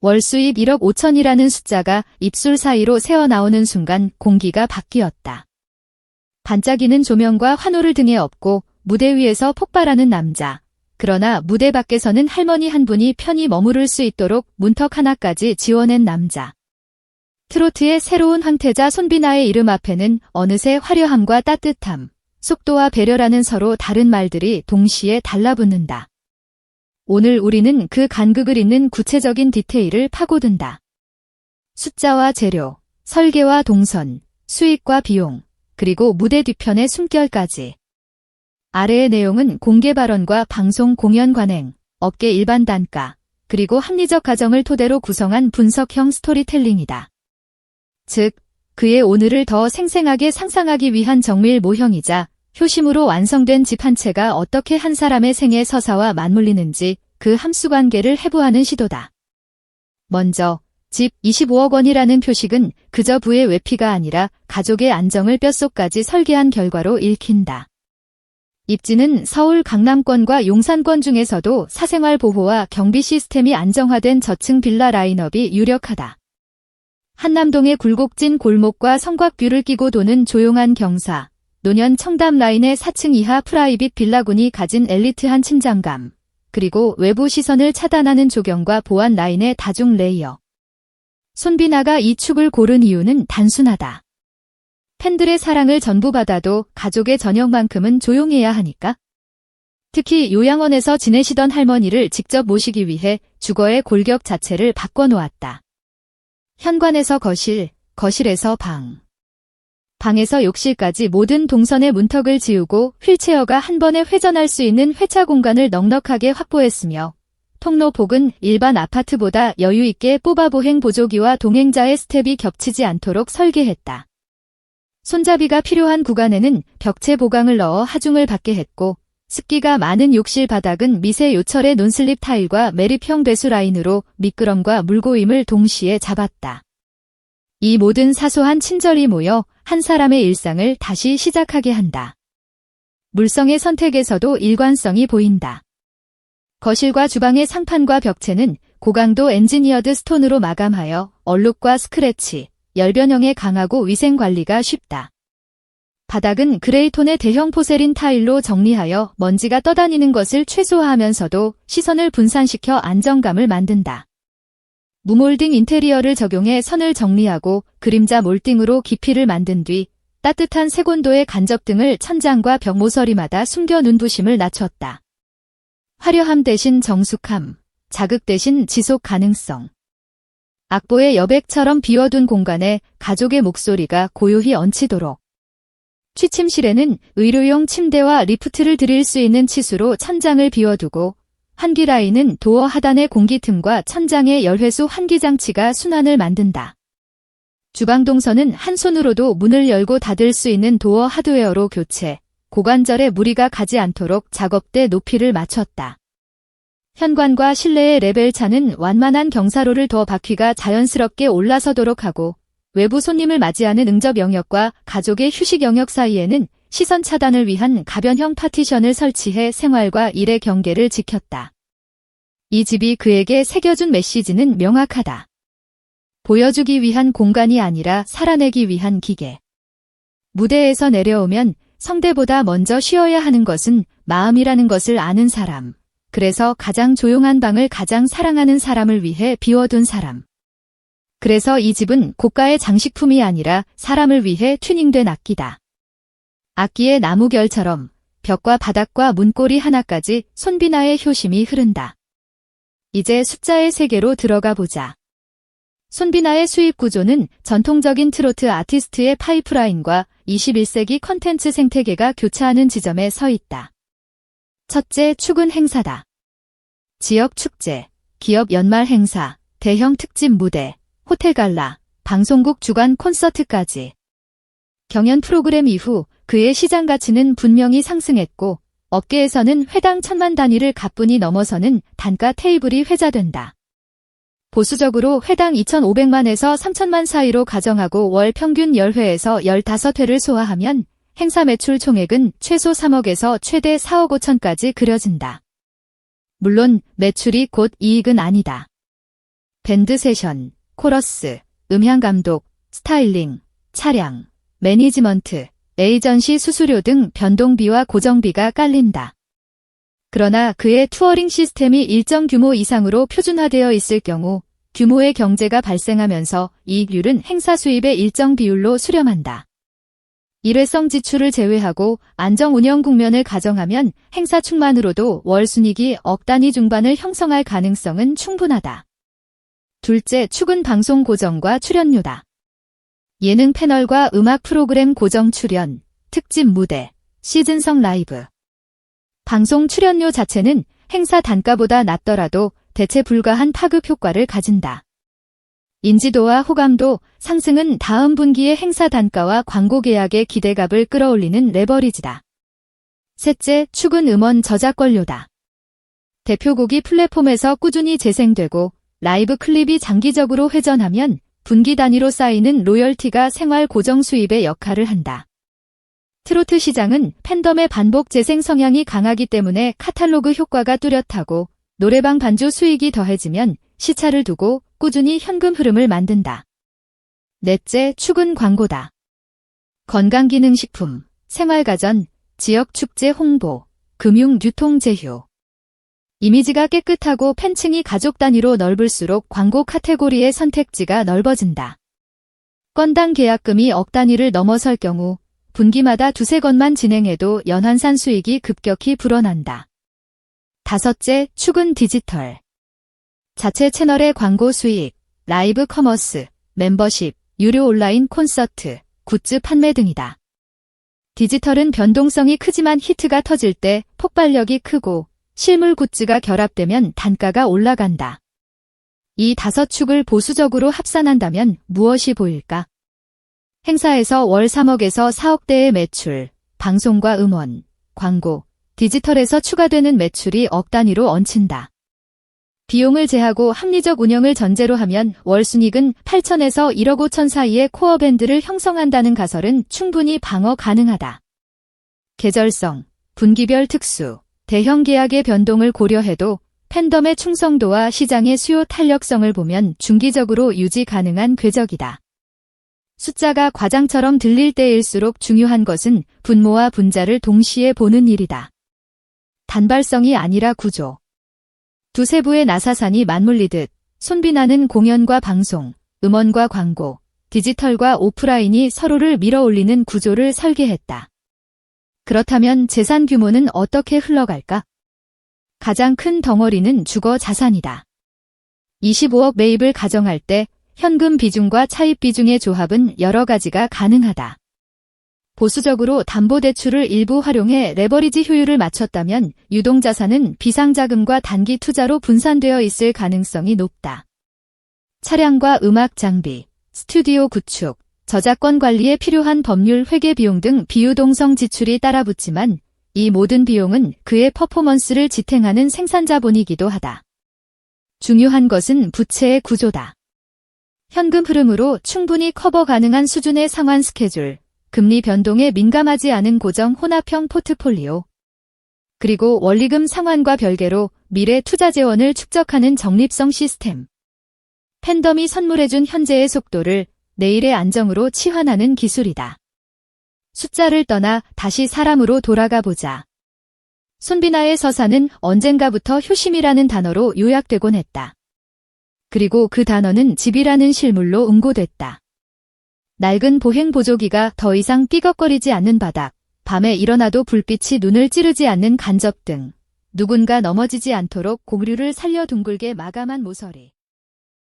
월 수입 1억 5천이라는 숫자가 입술 사이로 새어나오는 순간 공기가 바뀌었다. 반짝이는 조명과 환호를 등에 업고 무대 위에서 폭발하는 남자. 그러나 무대 밖에서는 할머니 한 분이 편히 머무를 수 있도록 문턱 하나까지 지어낸 남자. 트로트의 새로운 황태자 손비나의 이름 앞에는 어느새 화려함과 따뜻함, 속도와 배려라는 서로 다른 말들이 동시에 달라붙는다. 오늘 우리는 그 간극을 잇는 구체적인 디테일을 파고든다. 숫자와 재료, 설계와 동선, 수익과 비용, 그리고 무대 뒤편의 숨결까지. 아래의 내용은 공개 발언과 방송 공연 관행, 업계 일반 단가, 그리고 합리적 가정을 토대로 구성한 분석형 스토리텔링이다. 즉, 그의 오늘을 더 생생하게 상상하기 위한 정밀 모형이자 효심으로 완성된 집 한 채가 어떻게 한 사람의 생애 서사와 맞물리는지 그 함수관계를 해부하는 시도다. 먼저 집 25억 원이라는 표식은 그저 부의 외피가 아니라 가족의 안정을 뼛속까지 설계한 결과로 읽힌다. 입지는 서울 강남권과 용산권 중에서도 사생활 보호와 경비 시스템이 안정화된 저층 빌라 라인업이 유력하다. 한남동의 굴곡진 골목과 성곽뷰를 끼고 도는 조용한 경사, 노년 청담 라인의 4층 이하 프라이빗 빌라군이 가진 엘리트한 침장감, 그리고 외부 시선을 차단하는 조경과 보안 라인의 다중 레이어. 손비나가 이 축을 고른 이유는 단순하다. 팬들의 사랑을 전부 받아도 가족의 저녁만큼은 조용해야 하니까? 특히 요양원에서 지내시던 할머니를 직접 모시기 위해 주거의 골격 자체를 바꿔놓았다. 현관에서 거실, 거실에서 방. 방에서 욕실까지 모든 동선의 문턱을 지우고 휠체어가 한 번에 회전할 수 있는 회차 공간을 넉넉하게 확보했으며 통로폭은 일반 아파트보다 여유있게 뽑아보행 보조기와 동행자의 스텝이 겹치지 않도록 설계했다. 손잡이가 필요한 구간에는 벽체 보강을 넣어 하중을 받게 했고 습기가 많은 욕실 바닥은 미세 요철의 논슬립 타일과 매립형 배수 라인으로 미끄럼과 물고임을 동시에 잡았다. 이 모든 사소한 친절이 모여 한 사람의 일상을 다시 시작하게 한다. 물성의 선택에서도 일관성이 보인다. 거실과 주방의 상판과 벽체는 고강도 엔지니어드 스톤으로 마감하여 얼룩과 스크래치, 열변형에 강하고 위생관리가 쉽다. 바닥은 그레이톤의 대형 포세린 타일로 정리하여 먼지가 떠다니는 것을 최소화하면서도 시선을 분산시켜 안정감을 만든다. 무몰딩 인테리어를 적용해 선을 정리하고 그림자 몰딩으로 깊이를 만든 뒤 따뜻한 색온도의 간접 등을 천장과 벽 모서리마다 숨겨 눈부심을 낮췄다. 화려함 대신 정숙함, 자극 대신 지속 가능성. 악보의 여백처럼 비워둔 공간에 가족의 목소리가 고요히 얹히도록. 취침실에는 의료용 침대와 리프트를 드릴 수 있는 치수로 천장을 비워두고 환기 라인은 도어 하단의 공기 틈과 천장의 열회수 환기 장치가 순환을 만든다. 주방 동선은 한 손으로도 문을 열고 닫을 수 있는 도어 하드웨어로 교체, 고관절에 무리가 가지 않도록 작업대 높이를 맞췄다. 현관과 실내의 레벨차는 완만한 경사로를 더 바퀴가 자연스럽게 올라서도록 하고 외부 손님을 맞이하는 응접 영역과 가족의 휴식 영역 사이에는 시선 차단을 위한 가변형 파티션을 설치해 생활과 일의 경계를 지켰다. 이 집이 그에게 새겨준 메시지는 명확하다. 보여주기 위한 공간이 아니라 살아내기 위한 기계. 무대에서 내려오면 성대보다 먼저 쉬어야 하는 것은 마음이라는 것을 아는 사람. 그래서 가장 조용한 방을 가장 사랑하는 사람을 위해 비워둔 사람. 그래서 이 집은 고가의 장식품이 아니라 사람을 위해 튜닝된 악기다. 악기의 나무결처럼 벽과 바닥과 문고리 하나까지 손비나의 효심이 흐른다. 이제 숫자의 세계로 들어가 보자. 손비나의 수입 구조는 전통적인 트로트 아티스트의 파이프라인과 21세기 컨텐츠 생태계가 교차하는 지점에 서 있다. 첫째 축은 행사다. 지역 축제, 기업 연말 행사, 대형 특집 무대, 호텔 갈라, 방송국 주간 콘서트까지. 경연 프로그램 이후 그의 시장 가치는 분명히 상승했고 업계에서는 회당 1,000만 단위를 가뿐히 넘어서는 단가 테이블이 회자된다. 보수적으로 회당 2,500만에서 3,000만 사이로 가정하고 월 평균 10회에서 15회를 소화하면 행사 매출 총액은 최소 3억에서 최대 4억 5천까지 그려진다. 물론 매출이 곧 이익은 아니다. 밴드 세션, 코러스, 음향 감독, 스타일링, 차량, 매니지먼트, 에이전시 수수료 등 변동비와 고정비가 깔린다. 그러나 그의 투어링 시스템이 일정 규모 이상으로 표준화되어 있을 경우 규모의 경제가 발생하면서 이익률은 행사 수입의 일정 비율로 수렴한다. 일회성 지출을 제외하고 안정 운영 국면을 가정하면 행사 충만으로도 월 순이익이 억 단위 중반을 형성할 가능성은 충분하다. 둘째 축은 방송 고정과 출연료다. 예능 패널과 음악 프로그램 고정 출연, 특집 무대, 시즌성 라이브. 방송 출연료 자체는 행사 단가보다 낮더라도 대체 불가한 파급 효과를 가진다. 인지도와 호감도 상승은 다음 분기의 행사 단가와 광고 계약의 기대값을 끌어올리는 레버리지다. 셋째, 축은 음원 저작권료다. 대표곡이 플랫폼에서 꾸준히 재생되고 라이브 클립이 장기적으로 회전하면 분기 단위로 쌓이는 로열티가 생활 고정 수입의 역할을 한다. 트로트 시장은 팬덤의 반복 재생 성향이 강하기 때문에 카탈로그 효과가 뚜렷하고 노래방 반주 수익이 더해지면 시차를 두고 꾸준히 현금 흐름을 만든다. 넷째, 축은 광고다. 건강기능식품, 생활가전, 지역축제 홍보, 금융 유통 제휴. 이미지가 깨끗하고 팬층이 가족 단위로 넓을수록 광고 카테고리의 선택지가 넓어진다. 건당 계약금이 억 단위를 넘어설 경우 분기마다 두세 건만 진행해도 연환산 수익이 급격히 불어난다. 다섯째, 축은 디지털. 자체 채널의 광고 수익, 라이브 커머스, 멤버십, 유료 온라인 콘서트, 굿즈 판매 등이다. 디지털은 변동성이 크지만 히트가 터질 때 폭발력이 크고 실물 굿즈가 결합되면 단가가 올라간다. 이 다섯 축을 보수적으로 합산한다면 무엇이 보일까? 행사에서 월 3억에서 4억대의 매출, 방송과 음원, 광고, 디지털에서 추가되는 매출이 억 단위로 얹힌다. 비용을 제하고 합리적 운영을 전제로 하면 월 순이익은 8천에서 1억 5천 사이의 코어 밴드를 형성한다는 가설은 충분히 방어 가능하다. 계절성, 분기별 특수, 대형 계약의 변동을 고려해도 팬덤의 충성도와 시장의 수요 탄력성을 보면 중기적으로 유지 가능한 궤적이다. 숫자가 과장처럼 들릴 때일수록 중요한 것은 분모와 분자를 동시에 보는 일이다. 단발성이 아니라 구조. 두세 부의 나사산이 맞물리듯 손비나는 공연과 방송, 음원과 광고, 디지털과 오프라인이 서로를 밀어올리는 구조를 설계했다. 그렇다면 재산 규모는 어떻게 흘러갈까? 가장 큰 덩어리는 주거 자산이다. 25억 매입을 가정할 때 현금 비중과 차입 비중의 조합은 여러 가지가 가능하다. 보수적으로 담보대출을 일부 활용해 레버리지 효율을 맞췄다면 유동자산은 비상자금과 단기 투자로 분산되어 있을 가능성이 높다. 차량과 음악 장비, 스튜디오 구축, 저작권 관리에 필요한 법률 회계 비용 등 비유동성 지출이 따라붙지만 이 모든 비용은 그의 퍼포먼스를 지탱하는 생산자본이기도 하다. 중요한 것은 부채의 구조다. 현금 흐름으로 충분히 커버 가능한 수준의 상환 스케줄, 금리 변동에 민감하지 않은 고정 혼합형 포트폴리오, 그리고 원리금 상환과 별개로 미래 투자 재원을 축적하는 적립성 시스템. 팬덤이 선물해준 현재의 속도를 내일의 안정으로 치환하는 기술이다. 숫자를 떠나 다시 사람으로 돌아가 보자. 손비나의 서사는 언젠가부터 효심이라는 단어로 요약되곤 했다. 그리고 그 단어는 집이라는 실물로 응고됐다. 낡은 보행 보조기가 더 이상 삐걱거리지 않는 바닥, 밤에 일어나도 불빛이 눈을 찌르지 않는 간접 등, 누군가 넘어지지 않도록 고무류를 살려 둥글게 마감한 모서리.